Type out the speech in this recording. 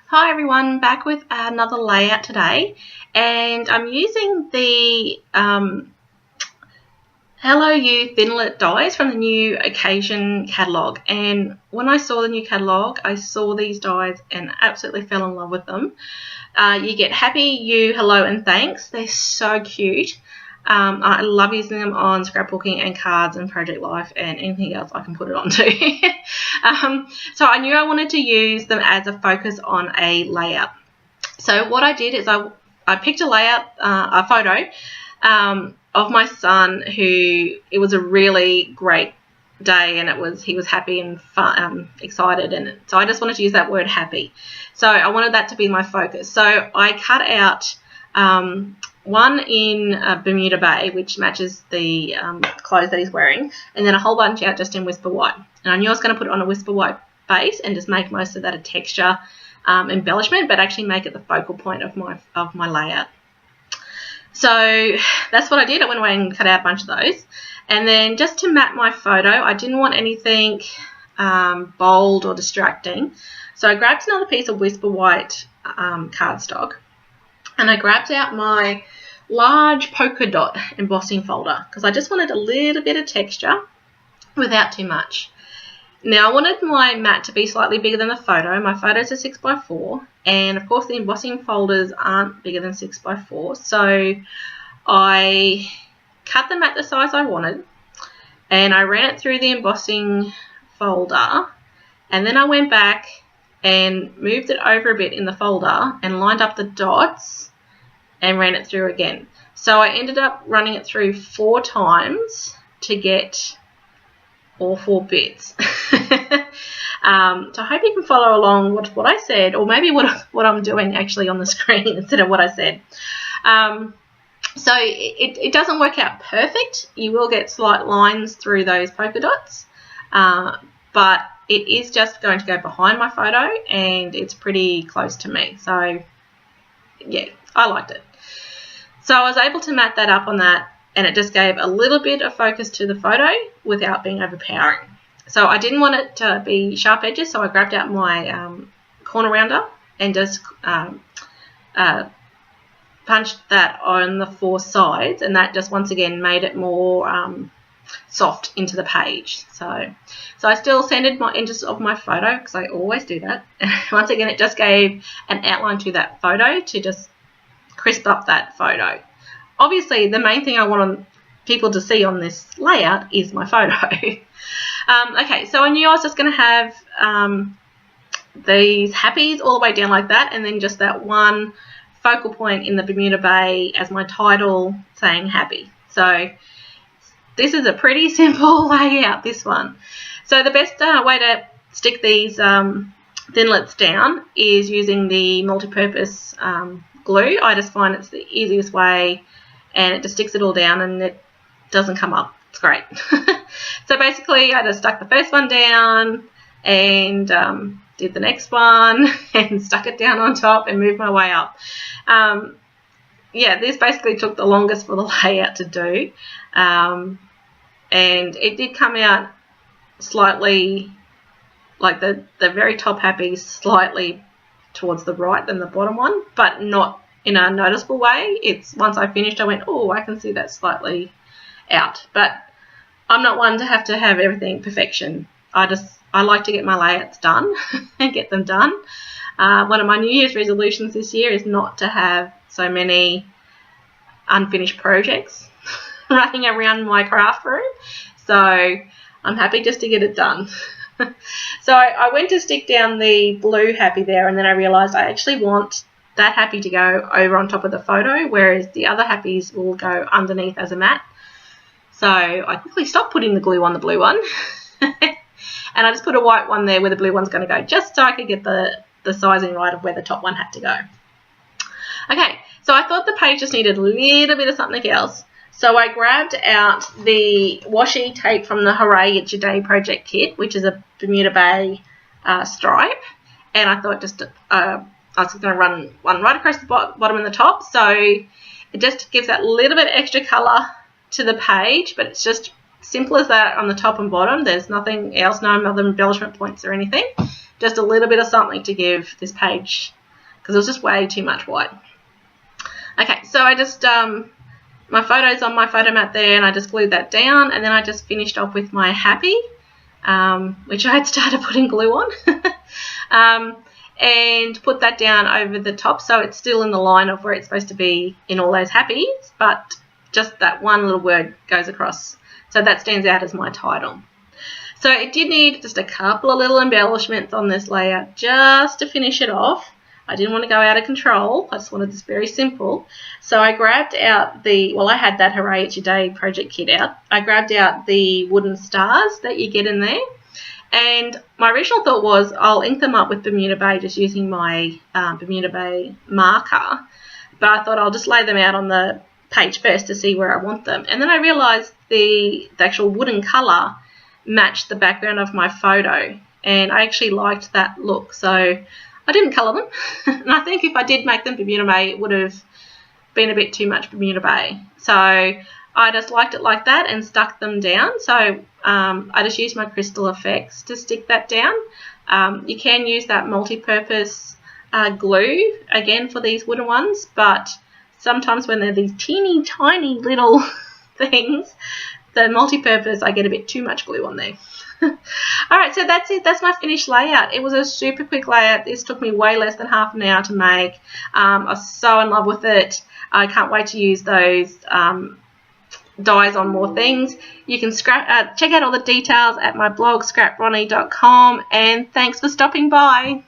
Hi everyone, back with another layout today, and I'm using the Hello You Thinlit dies from the new Occasion catalogue. And when I saw the new catalogue, I saw these dies and absolutely fell in love with them. You get Happy, You, Hello and Thanks. They're so cute. I love using them on scrapbooking and cards and project life and anything else I can put it onto. So I knew I wanted to use them as a focus on a layout. So what I did is I picked a layout, a photo of my son it was a really great day, and he was happy and fun, excited, and so I just wanted to use that word happy. So I wanted that to be my focus. So I cut out one in Bermuda Bay, which matches the clothes that he's wearing, and then a whole bunch out just in Whisper White. And I knew I was going to put it on a Whisper White base and just make most of that a texture embellishment, but actually make it the focal point of my layout. So that's what I did. I went away and cut out a bunch of those. And then just to map my photo, I didn't want anything bold or distracting. So I grabbed another piece of Whisper White cardstock, and I grabbed out my large polka dot embossing folder because I just wanted a little bit of texture without too much. Now I wanted my mat to be slightly bigger than the photo. My photo's a 6x4, and of course the embossing folders aren't bigger than 6x4, so I cut the mat the size I wanted, and I ran it through the embossing folder, and then I went back and moved it over a bit in the folder and lined up the dots and ran it through again. So I ended up running it through 4 times to get all 4 bits. So I hope you can follow along what I said, or maybe what I'm doing actually on the screen instead of what I said. So it doesn't work out perfect. You will get slight lines through those polka dots, but it is just going to go behind my photo, and it's pretty close to me. So yeah, I liked it. So I was able to mat that up on that, and it just gave a little bit of focus to the photo without being overpowering. So I didn't want it to be sharp edges, so I grabbed out my corner rounder and just punched that on the 4 sides, and that just once again made it more soft into the page. So I still sanded my edges of my photo because I always do that. Once again, it just gave an outline to that photo to just crisp up that photo. Obviously, the main thing I want people to see on this layout is my photo. Okay, so I knew I was just going to have these happies all the way down like that, and then just that one focal point in the Bermuda Bay as my title saying happy. So this is a pretty simple layout, this one. So the best way to stick these thinlits down is using the multi-purpose glue. I just find it's the easiest way, and it just sticks it all down and it doesn't come up. It's great. So basically I just stuck the first one down and did the next one and stuck it down on top and moved my way up. Yeah, this basically took the longest for the layout to do, and it did come out slightly, like the very top happy slightly towards the right than the bottom one, but not in a noticeable way. It's once I finished I went, oh, I can see that slightly out, but I'm not one to have everything perfection. I like to get my layouts done and get them done. One of my New Year's resolutions this year is not to have so many unfinished projects running around my craft room, so I'm happy just to get it done. So I went to stick down the blue happy there, and then I realised I actually want that happy to go over on top of the photo, whereas the other happies will go underneath as a mat. So I quickly stopped putting the glue on the blue one and I just put a white one there where the blue one's going to go, just so I could get the sizing right of where the top one had to go. Okay, so I thought the page just needed a little bit of something else. So I grabbed out the washi tape from the Hooray It's Your Day project kit, which is a Bermuda Bay stripe, and I thought I was going to run one right across the bottom and the top, so it just gives that little bit extra colour to the page, but it's just simple as that on the top and bottom. There's nothing else, no other embellishment points or anything. just a little bit of something to give this page, because it was just way too much white. Okay, so I just, my photo's on my photo mat there, and I just glued that down, and then I just finished off with my happy, which I had started putting glue on, and put that down over the top, so it's still in the line of where it's supposed to be in all those happies, but just that one little word goes across, so that stands out as my title. So it did need just a couple of little embellishments on this layout just to finish it off. I didn't want to go out of control. I just wanted this very simple. So I grabbed out I had that Hooray It's Your Day project kit out. I grabbed out the wooden stars that you get in there. And my original thought was I'll ink them up with Bermuda Bay just using my Bermuda Bay marker. But I thought I'll just lay them out on the page first to see where I want them. And then I realised the actual wooden colour matched the background of my photo. And I actually liked that look. So I didn't colour them, and I think if I did make them Bermuda Bay, it would have been a bit too much Bermuda Bay. So I just liked it like that and stuck them down. So I just used my Crystal Effects to stick that down. You can use that multi-purpose glue, again, for these wooden ones, but sometimes when they're these teeny tiny little things, the multi-purpose, I get a bit too much glue on there. Alright, so that's it. That's my finished layout. It was a super quick layout. This took me way less than half an hour to make. I was so in love with it. I can't wait to use those dies on more things. You can check out all the details at my blog, scrapronnie.com, and thanks for stopping by.